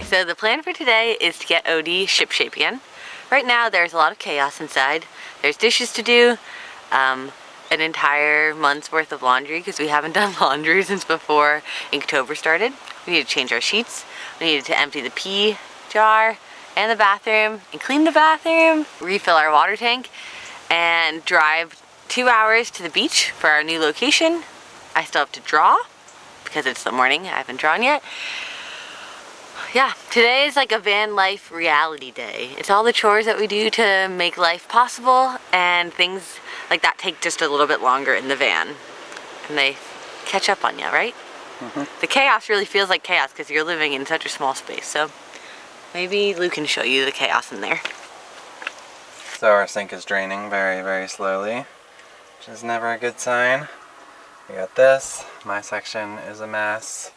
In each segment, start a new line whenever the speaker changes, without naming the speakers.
So the plan for today is to get Odie shipshape again. Right now there's a lot of chaos inside. There's dishes to do, an entire month's worth of laundry because we haven't done laundry since before Inktober started. We need to change our sheets. We needed to empty the pee jar and the bathroom and clean the bathroom, refill our water tank, and drive 2 hours to the beach for our new location. I still have to draw because it's the morning. I haven't drawn yet. Yeah, today is like a van life reality day. It's all the chores that we do to make life possible, and things like that take just a little bit longer in the van. And they catch up on you, right? Mm-hmm. The chaos really feels like chaos because you're living in such a small space. So maybe Lou can show you the chaos in there.
So our sink is draining very, very slowly, which is never a good sign. We got this. My section is a mess.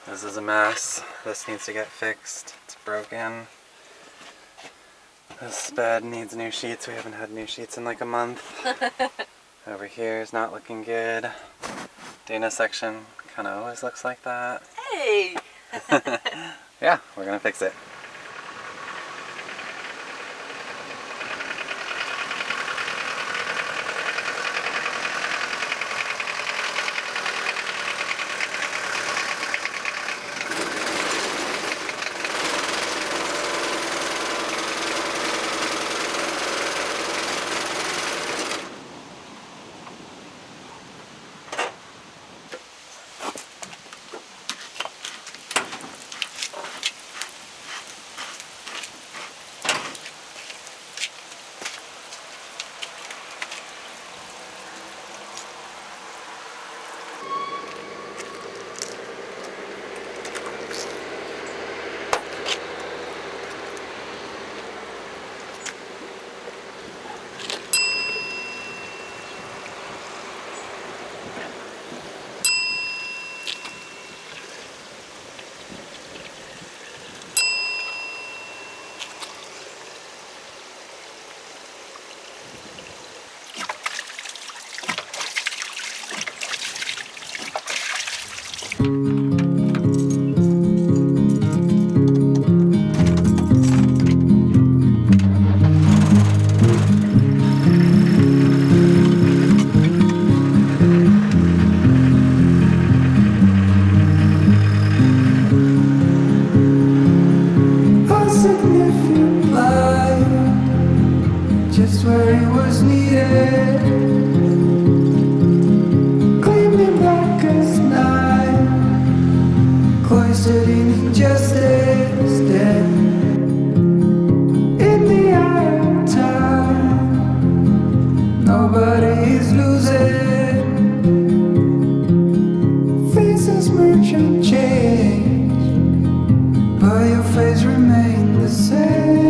This is a mess. This needs to get fixed. It's broken. This bed needs new sheets. We haven't had new sheets in like a month. Over here is not looking good. Dana's section kind of always looks like that.
Hey!
Yeah, we're gonna fix it.
Just where it was needed, gleaming black as night, cloistered in injustice, dead in the eye of time. Nobody is losing, faces merchant change, but your face remains the same.